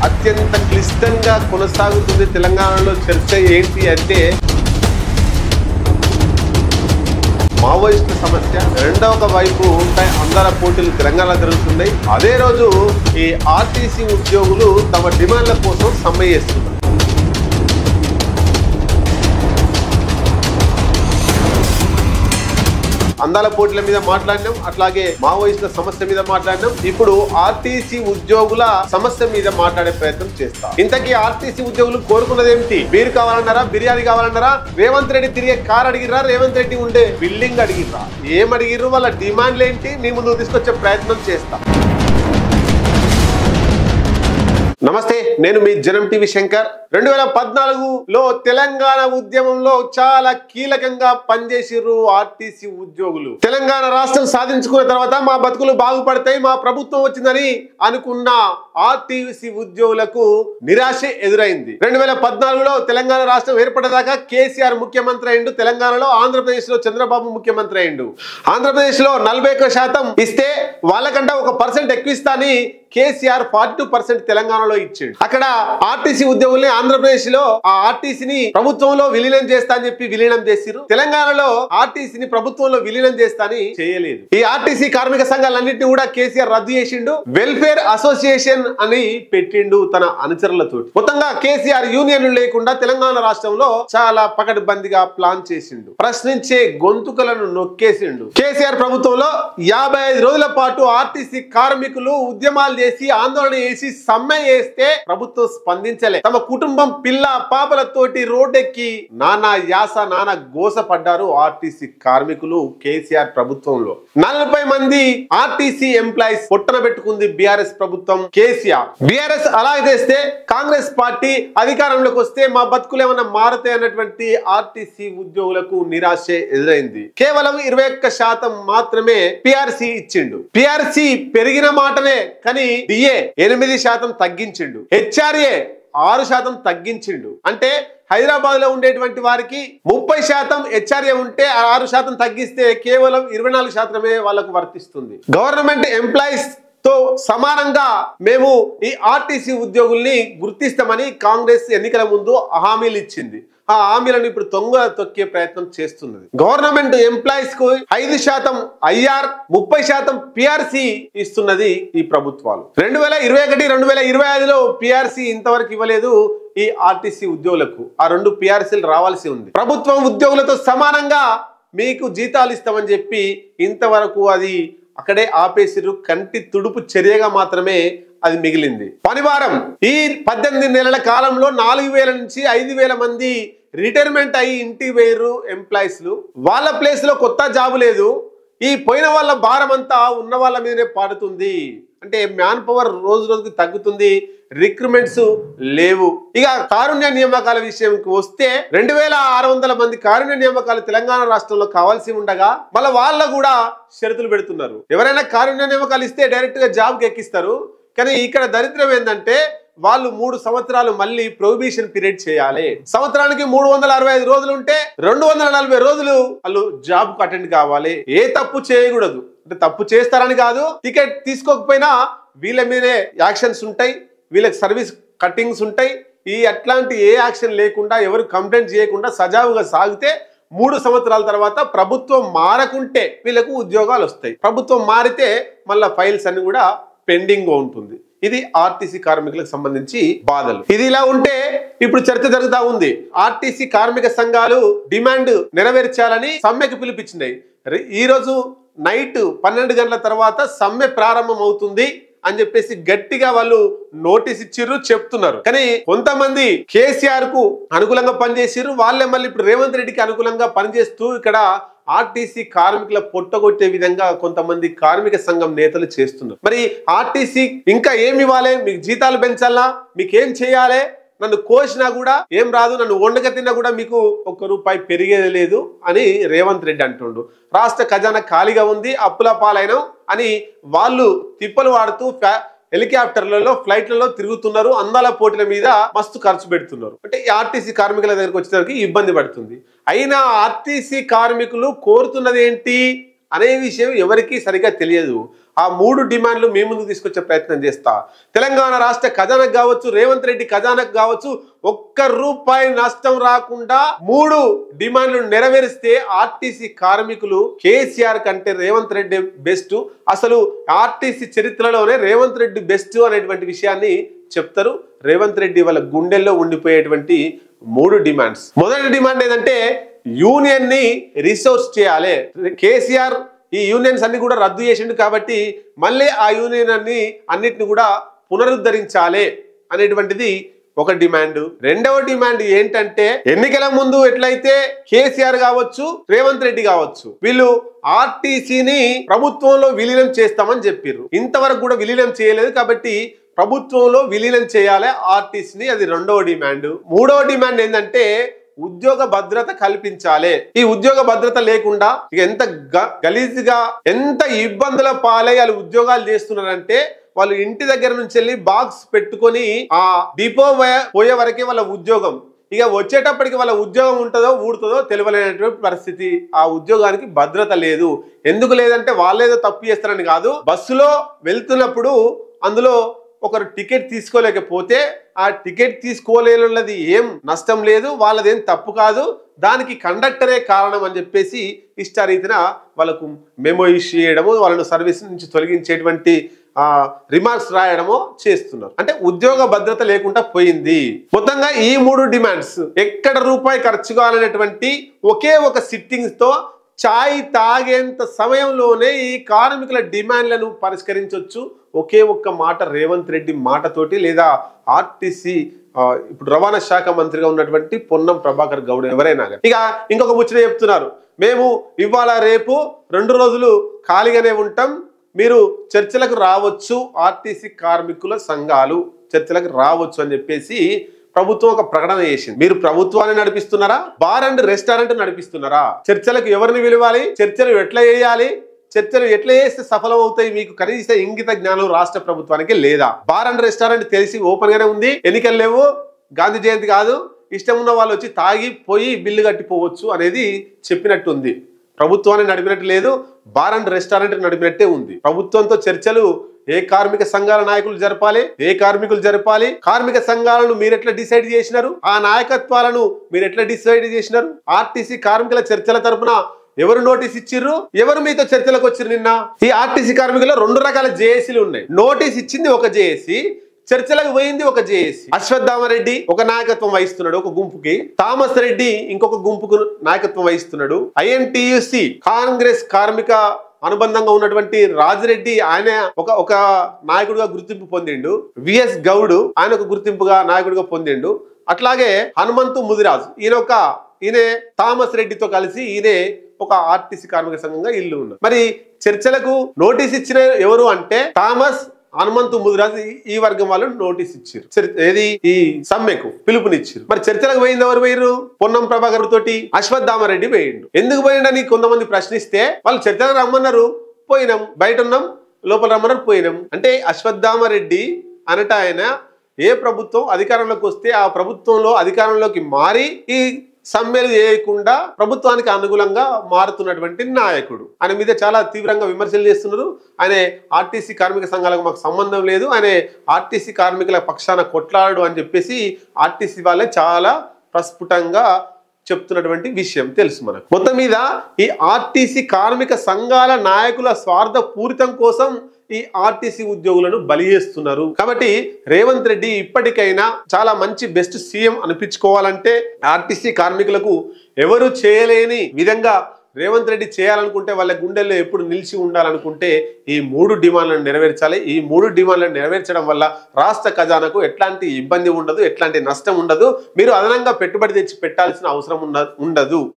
అత్యంత క్లిష్టంగా కొనసాగుతుంది తెలంగాణలో చర్చ ఏంటి అంటే మావోయిస్టుల సమస్య. రెండవ వైపు అందాల పోటీలు తెలంగాణ జరుగుతున్నాయి. అదే రోజు ఈ ఆర్టీసీ ఉద్యోగులు తమ డిమాండ్ల కోసం సమ్మె చేస్తున్నారు. అందాల పోటీల మీద మాట్లాడినాం, అట్లాగే మావోయిస్టుల సమస్య మీద మాట్లాడినాం. ఇప్పుడు ఆర్టీసీ ఉద్యోగుల సమస్య మీద మాట్లాడే ప్రయత్నం చేస్తాం. ఇంతకీ ఆర్టీసీ ఉద్యోగులు కోరుకున్నది ఏమిటి? బీర్ కావాలన్నారా? బిర్యానీ కావాలన్నారా? రేవంత్ రెడ్డి తిరిగే కార్ అడిగిరా? రేవంత్ రెడ్డి ఉండే బిల్డింగ్ అడిగిరా? ఏం అడిగిర్రు? వాళ్ళ డిమాండ్లు ఏంటి? మీ ముందు తీసుకొచ్చే ప్రయత్నం చేస్తాం. నమస్తే, నేను మీ జనం టీవీ శంకర్. 2014లో తెలంగాణ ఉద్యమంలో చాలా కీలకంగా పనిచేసిర్రు ఆర్టీసీ ఉద్యోగులు. తెలంగాణ రాష్ట్రం సాధించుకున్న తర్వాత మా బతుకులు బాగుపడతాయి, మా ప్రభుత్వం వచ్చిందని అనుకున్న ఆర్టీసీ ఉద్యోగులకు నిరాశ ఎదురైంది. 2014లో తెలంగాణ రాష్ట్రం ఏర్పడేదాకా కేసీఆర్ ముఖ్యమంత్రి అయిండు. తెలంగాణలో ఆంధ్రప్రదేశ్ లో చంద్రబాబు ముఖ్యమంత్రి అయిండు. ఆంధ్రప్రదేశ్ లో 41% ఇస్తే వాళ్ళకంటే 1% ఎక్కువ ఇస్తా అని కేసీఆర్ 42% తెలంగాణలో ఇచ్చిండు. అక్కడ ఆర్టీసీ ఉద్యోగుల్ని ఆంధ్రప్రదేశ్ లో ఆ ఆర్టీసీని ప్రభుత్వంలో విలీనం చేస్తా అని చెప్పి విలీనం చేసిరు. తెలంగాణలో ఆర్టీసీని ప్రభుత్వంలో విలీనం చేస్తా అని చేయలేదు. ఈ ఆర్టీసీ కార్మిక సంఘాలన్నింటినీ కూడా కేసీఆర్ రద్దు చేసిండు. వెల్ఫేర్ అసోసియేషన్ అని పెట్టిండు తన అనుచరులతో. మొత్తంగా కేసీఆర్ యూనియన్లు లేకుండా తెలంగాణ రాష్ట్రంలో చాలా పకడ్బందీగా ప్లాన్ చేసిండు. ప్రశ్నించే గొంతుకలను నొక్కేసిండు. కేసీఆర్ ప్రభుత్వంలో 55 రోజుల పాటు ఆర్టీసీ కార్మికులు ఉద్యమాలు చేసి ఆందోళన చేసి సమ్మె చేస్తే ప్రభుత్వం స్పందించలే. తమ కుటుంబం పిల్ల పాపలతోటి రోడ్డెక్కి నానా యాస నానా గోస పడ్డారు ఆర్టీసీ కార్మికులు కేసీఆర్ ప్రభుత్వంలో. 40 మంది ఆర్టీసీ ఎంప్లాయీస్ పొట్టన పెట్టుకుంది బీఆర్ఎస్ ప్రభుత్వం, కేసీఆర్. బీఆర్ఎస్ అలా చేస్తే కాంగ్రెస్ పార్టీ అధికారంలోకి వస్తే మా బతుకులు ఏమన్నా మారుతాయి అన్నటువంటి ఆర్టీసీ ఉద్యోగులకు నిరాశ ఎదురైంది. కేవలం 21% మాత్రమే పిఆర్సీ ఇచ్చిండు. పిఆర్సీ పెరిగిన మాటనే కానీ డిఏ 8% తగ్గించిండు. హెచ్ఆర్ఏ 6% తగ్గించిండు. అంటే హైదరాబాద్ లో ఉండేటువంటి వారికి 30% హెచ్ఆర్ఏ ఉంటే 6% తగ్గిస్తే కేవలం 24% వాళ్ళకు వర్తిస్తుంది. గవర్నమెంట్ ఎంప్లాయీస్ తో సమానంగా మేము ఈ ఆర్టీసీ ఉద్యోగుల్ని గుర్తిస్తామని కాంగ్రెస్ ఎన్నికల ముందు హామీలు ఇచ్చింది. ఆ హామీలను ఇప్పుడు తొక్కే ప్రయత్నం చేస్తున్నది. గవర్నమెంట్ ఎంప్లాయీస్ కు 5% ఐఆర్, 30% పిఆర్సీ ఇస్తున్నది ఈ ప్రభుత్వాలు. 2021, 2025లో పిఆర్సీ ఇంతవరకు ఇవ్వలేదు ఈ ఆర్టీసీ ఉద్యోగులకు. ఆ 2 పిఆర్సీలు రావాల్సి ఉంది. ప్రభుత్వం ఉద్యోగులతో సమానంగా మీకు జీతాలు ఇస్తామని చెప్పి ఇంతవరకు అది అక్కడే ఆపేసిరు. కంటి తుడుపు చర్యగా మాత్రమే అది మిగిలింది. పనివారం ఈ 18 నెలల కాలంలో 4000 నుంచి 5000 మంది రిటైర్మెంట్ అయ్యి ఇంటికి వేరు ఎంప్లాయీస్లు. వాళ్ళ ప్లేస్ లో కొత్త జాబు లేదు. ఈ పోయిన వాళ్ళ భారం అంతా ఉన్న వాళ్ళ మీదనే పడుతుంది. అంటే మ్యాన్ పవర్ రోజు రోజుకి తగ్గుతుంది, రిక్రూట్మెంట్స్ లేవు. ఇక కారుణ్య నియామకాల విషయంకి వస్తే 2600 మంది కారుణ్య నియామకాలు తెలంగాణ రాష్ట్రంలో కావాల్సి ఉండగా మళ్ళీ వాళ్ళ కూడా షరతులు పెడుతున్నారు. ఎవరైనా కారుణ్య నియామకాలు ఇస్తే డైరెక్ట్ గా జాబ్కి ఎక్కిస్తారు. కానీ ఇక్కడ దరిద్రం ఏంటంటే వాళ్ళు 3 సంవత్సరాలు మళ్ళీ ప్రొహిబిషన్ పీరియడ్ చేయాలి. సంవత్సరానికి 365 రోజులు ఉంటే 240 రోజులు వాళ్ళు జాబ్ కు అటెండ్ కావాలి. ఏ తప్పు చేయకూడదు. అంటే తప్పు చేస్తారని కాదు, టికెట్ తీసుకోకపోయినా వీళ్ళ మీదే యాక్షన్స్ ఉంటాయి, వీళ్ళకి సర్వీస్ కట్టింగ్స్ ఉంటాయి. ఈ అట్లాంటి ఏ యాక్షన్ లేకుండా ఎవరు కంప్లైంట్ చేయకుండా సజావుగా సాగితే 3 సంవత్సరాల తర్వాత ప్రభుత్వం మారకుంటే వీళ్ళకు ఉద్యోగాలు వస్తాయి. ప్రభుత్వం మారితే మళ్ళా ఫైల్స్ అన్ని కూడా పెండింగ్ ఉంటుంది. ఇది ఆర్టీసీ కార్మికులకు సంబంధించి బాధలు. ఇది ఇలా ఉంటే ఇప్పుడు చర్చ జరుగుతా ఉంది. ఆర్టీసీ కార్మిక సంఘాలు డిమాండ్ నెరవేర్చాలని సమ్మెకు పిలిపించినాయి. ఈ రోజు నైట్ 12 గంటల తర్వాత సమ్మె ప్రారంభం అవుతుంది అని చెప్పేసి గట్టిగా వాళ్ళు నోటీస్ ఇచ్చిర్రు, చెప్తున్నారు. కానీ కొంతమంది కేసీఆర్ కు అనుకూలంగా పనిచేసిర్రు. వాళ్ళే మళ్ళీ ఇప్పుడు రేవంత్ రెడ్డికి అనుకూలంగా పనిచేస్తూ ఇక్కడ ఆర్టీసీ కార్మికుల పొట్టగొట్టే విధంగా కొంతమంది కార్మిక సంఘం నేతలు చేస్తున్నారు. మరి ఆర్టీసీ ఇంకా ఏమి ఇవ్వాలి? మీకు జీతాలు పెంచాలా? మీకు ఏం చేయాలి? నన్ను కోసినా కూడా ఏం రాదు, నన్ను వండక తిన్నా కూడా మీకు 1 రూపాయి పెరిగేది లేదు అని రేవంత్ రెడ్డి అంటుండు. రాష్ట్ర ఖజానా ఖాళీగా ఉంది, అప్పుల పాలైనం అని వాళ్ళు తిప్పలు వాడుతూ హెలికాప్టర్లలో ఫ్లైట్లలో తిరుగుతున్నారు. అందాల పోటీల మీద మస్తు ఖర్చు పెడుతున్నారు. అంటే ఈ ఆర్టీసీ కార్మికుల దగ్గరికి వచ్చేసరికి ఇబ్బంది పడుతుంది. అయినా ఆర్టీసీ కార్మికులు కోరుతున్నది ఏంటి అనే విషయం ఎవరికి సరిగా తెలియదు. ఆ 3 డిమాండ్లు మీ ముందుకు తీసుకొచ్చే ప్రయత్నం చేస్తా. తెలంగాణ రాష్ట్ర ఖజానాకు కావచ్చు, రేవంత్ రెడ్డి ఖజానాకు కావచ్చు, ఒక్క రూపాయి నష్టం రాకుండా 3 డిమాండ్లు నెరవేరిస్తే ఆర్టీసీ కార్మికులు కేసీఆర్ కంటే రేవంత్ రెడ్డి బెస్ట్, అసలు ఆర్టీసీ చరిత్రలోనే రేవంత్ రెడ్డి బెస్ట్ అనేటువంటి విషయాన్ని చెప్తారు. రేవంత్ రెడ్డి వాళ్ళ గుండెల్లో ఉండిపోయేటువంటి 3 డిమాండ్స్. మొదటి డిమాండ్ ఏంటంటే యూనియన్ ని రిసోర్స్ చేయాలి. కేసీఆర్ ఈ యూనియన్స్ అన్ని కూడా రద్దు చేసిండు కాబట్టి మళ్ళీ ఆ యూనియన్ అన్నిటిని కూడా పునరుద్ధరించాలి అనేటువంటిది ఒక డిమాండ్. రెండవ డిమాండ్ ఏంటంటే ఎన్నికల ముందు ఎట్లయితే కేసీఆర్ కావచ్చు, రేవంత్ రెడ్డి కావచ్చు, వీళ్ళు ఆర్టీసీని ప్రభుత్వంలో విలీనం చేస్తామని చెప్పారు. ఇంతవరకు కూడా విలీనం చేయలేదు కాబట్టి ప్రభుత్వంలో విలీనం చేయాలి ఆర్టీసీని, అది రెండవ డిమాండ్. మూడవ డిమాండ్ ఏంటంటే ఉద్యోగ భద్రత కల్పించాలి. ఈ ఉద్యోగ భద్రత లేకుండా ఎంత గలీజ్గా ఎంత ఇబ్బందుల పాలై వాళ్ళు ఉద్యోగాలు చేస్తున్నారంటే వాళ్ళు ఇంటి దగ్గర నుంచి వెళ్ళి బాక్స్ పెట్టుకొని ఆ డిపో పోయే వరకే వాళ్ళ ఉద్యోగం, ఇక వచ్చేటప్పటికి వాళ్ళ ఉద్యోగం ఉంటుందో ఊడుతుందో తెలియలేనటువంటి పరిస్థితి. ఆ ఉద్యోగానికి భద్రత లేదు. ఎందుకు లేదంటే వాళ్ళేదో తప్పు చేస్తారని కాదు, బస్సులో వెళ్తున్నప్పుడు అందులో ఒకరు టికెట్ తీసుకోలేకపోతే ఆ టికెట్ తీసుకోలేనది ఏం నష్టం లేదు, వాళ్ళదేం తప్పు కాదు, దానికి కండక్టరే కారణం అని చెప్పేసి ఇష్టారీతిన వాళ్ళకు మెమో ఇష్యూ చేయడము, వాళ్ళను సర్వీస్ నుంచి తొలగించేటువంటి రిమార్క్స్ రాయడమో చేస్తున్నారు. అంటే ఉద్యోగ భద్రత లేకుండా పోయింది. మొత్తంగా ఈ 3 డిమాండ్స్ ఎక్కడ రూపాయి ఖర్చు కావాలనేటువంటి ఒకే ఒక సిట్టింగ్స్ తో చాయ్ తాగేంత సమయంలోనే ఈ కార్మికుల డిమాండ్లను పరిష్కరించవచ్చు. ఒకే ఒక్క మాట రేవంత్ రెడ్డి మాటతోటి, లేదా ఆర్టీసీ ఇప్పుడు రవాణా శాఖ మంత్రిగా ఉన్నటువంటి పొన్నం ప్రభాకర్ గౌడ్ ఎవరైనా. ఇక ఇంకొక ముచ్చట చెప్తున్నారు, మేము ఇవాళ రేపు 2 రోజులు ఖాళీగానే ఉంటాం, మీరు చర్చలకు రావచ్చు, ఆర్టీసీ కార్మికుల సంఘాలు చర్చలకు రావచ్చు అని చెప్పేసి ప్రభుత్వం ఒక ప్రకటన చేసింది. మీరు ప్రభుత్వాన్ని నడిపిస్తున్నారా, బార్ అండ్ రెస్టారెంట్ నడిపిస్తున్నారా? చర్చలకు ఎవరిని పిలవాలి, చర్చలు ఎట్లా చేయాలి, చర్చలు ఎట్లా చేస్తే సఫలం అవుతాయి, మీకు కనీస ఇంగిత జ్ఞానం రాష్ట్ర ప్రభుత్వానికి లేదా? బార్ అండ్ రెస్టారెంట్ తెలిసి ఓపెన్ గానే ఉంది, ఎన్నికలు లేవు, గాంధీ జయంతి కాదు, ఇష్టం ఉన్న వాళ్ళు వచ్చి తాగి పోయి బిల్లు కట్టిపోవచ్చు అనేది చెప్పినట్టు ఉంది. ప్రభుత్వాన్ని నడిపినట్టు లేదు, బార్ అండ్ రెస్టారెంట్ నడిపినట్టే ఉంది. ప్రభుత్వంతో చర్చలు ఏ కార్మిక సంఘాల నాయకులు జరపాలి, ఏ కార్మికులు జరపాలి, కార్మిక సంఘాలను మీరు ఎట్లా డిసైడ్ చేసినారు, ఆ నాయకత్వాలను మీరు ఎట్లా డిసైడ్ చేసినారు, ఆర్టీసీ కార్మికుల చర్చల తరపున ఎవరు నోటీస్ ఇచ్చిర్రు, ఎవరు మీతో చర్చలకు వచ్చిర్రు? నిన్న ఈ ఆర్టీసీ కార్మికుల్లో 2 రకాల జేఏసీలు ఉన్నాయి. నోటీస్ ఇచ్చింది ఒక జేఏసీ, చర్చలకు పోయింది ఒక జేఏసీ. అశ్వత్థామరెడ్డి ఒక నాయకత్వం వహిస్తున్నాడు ఒక గుంపుకి, థామస్ రెడ్డి ఇంకొక గుంపుకు నాయకత్వం వహిస్తున్నాడు. ఐఎన్టీయూసీ కాంగ్రెస్ కార్మిక అనుబంధంగా ఉన్నటువంటి రాజిరెడ్డి ఆయన ఒక నాయకుడిగా గుర్తింపు పొందిండు. విఎస్ గౌడ్ ఆయన ఒక గుర్తింపుగా నాయకుడిగా పొందిండు. అట్లాగే హనుమంతు ముదిరాజు ఈయన థామస్ రెడ్డితో కలిసి ఈయన ఒక ఆర్టీసీ కార్మిక సంఘంగా ఇల్లు ఉన్నారు. మరి చర్చలకు నోటీస్ ఇచ్చిన ఎవరు అంటే థామస్, హనుమంతు ముదిరాజు ఈ వర్గం వాళ్ళు నోటీస్ ఇచ్చారు. ఏది ఈ సమ్మెకు పిలుపునిచ్చారు. మరి చర్చలకు పోయింది ఎవరు పోయిర్రు? పొన్నం ప్రభాకర్ తోటి అశ్వత్థామరెడ్డి పోయిండు. ఎందుకు పోయిండని కొంతమంది ప్రశ్నిస్తే వాళ్ళు చర్చలకు రమ్మన్నారు, పోయినాం, బయట ఉన్నాం, లోపల రమ్మన్నారు, పోయినాం. అంటే అశ్వత్థామరెడ్డి అనట ఆయన ఏ ప్రభుత్వం అధికారంలోకి వస్తే ఆ ప్రభుత్వంలో అధికారంలోకి మారి ఈ సమ్మెలు చేయకుండా ప్రభుత్వానికి అనుకూలంగా మారుతున్నటువంటి నాయకుడు. ఆయన మీద చాలా తీవ్రంగా విమర్శలు చేస్తున్నారు. ఆయన ఆర్టీసీ కార్మిక సంఘాలకు మాకు సంబంధం లేదు, ఆయన ఆర్టీసీ కార్మికుల పక్షాన కొట్లాడు అని చెప్పేసి ఆర్టీసీ వాళ్ళే చాలా ప్రస్ఫుటంగా చెప్తున్నటువంటి విషయం తెలుసు మనకు. మొత్తం మీద ఈ ఆర్టీసీ కార్మిక సంఘాల నాయకుల స్వార్థ పూరితం కోసం ఈ ఆర్టీసీ ఉద్యోగులను బలి చేస్తున్నారు. కాబట్టి రేవంత్ రెడ్డి ఇప్పటికైనా చాలా మంచి బెస్ట్ సీఎం అనిపించుకోవాలంటే ఆర్టీసీ కార్మికులకు ఎవరు చేయలేని విధంగా రేవంత్ రెడ్డి చేయాలనుకుంటే, వాళ్ళ గుండెల్లో ఎప్పుడు నిలిచి ఉండాలనుకుంటే ఈ 3 డిమాండ్లను నెరవేర్చాలి. ఈ 3 డిమాండ్లను నెరవేర్చడం వల్ల రాష్ట్ర ఖజానాకు ఎట్లాంటి ఇబ్బంది ఉండదు, ఎట్లాంటి నష్టం ఉండదు, మీరు అదనంగా పెట్టుబడి తెచ్చి పెట్టాల్సిన అవసరం ఉండదు.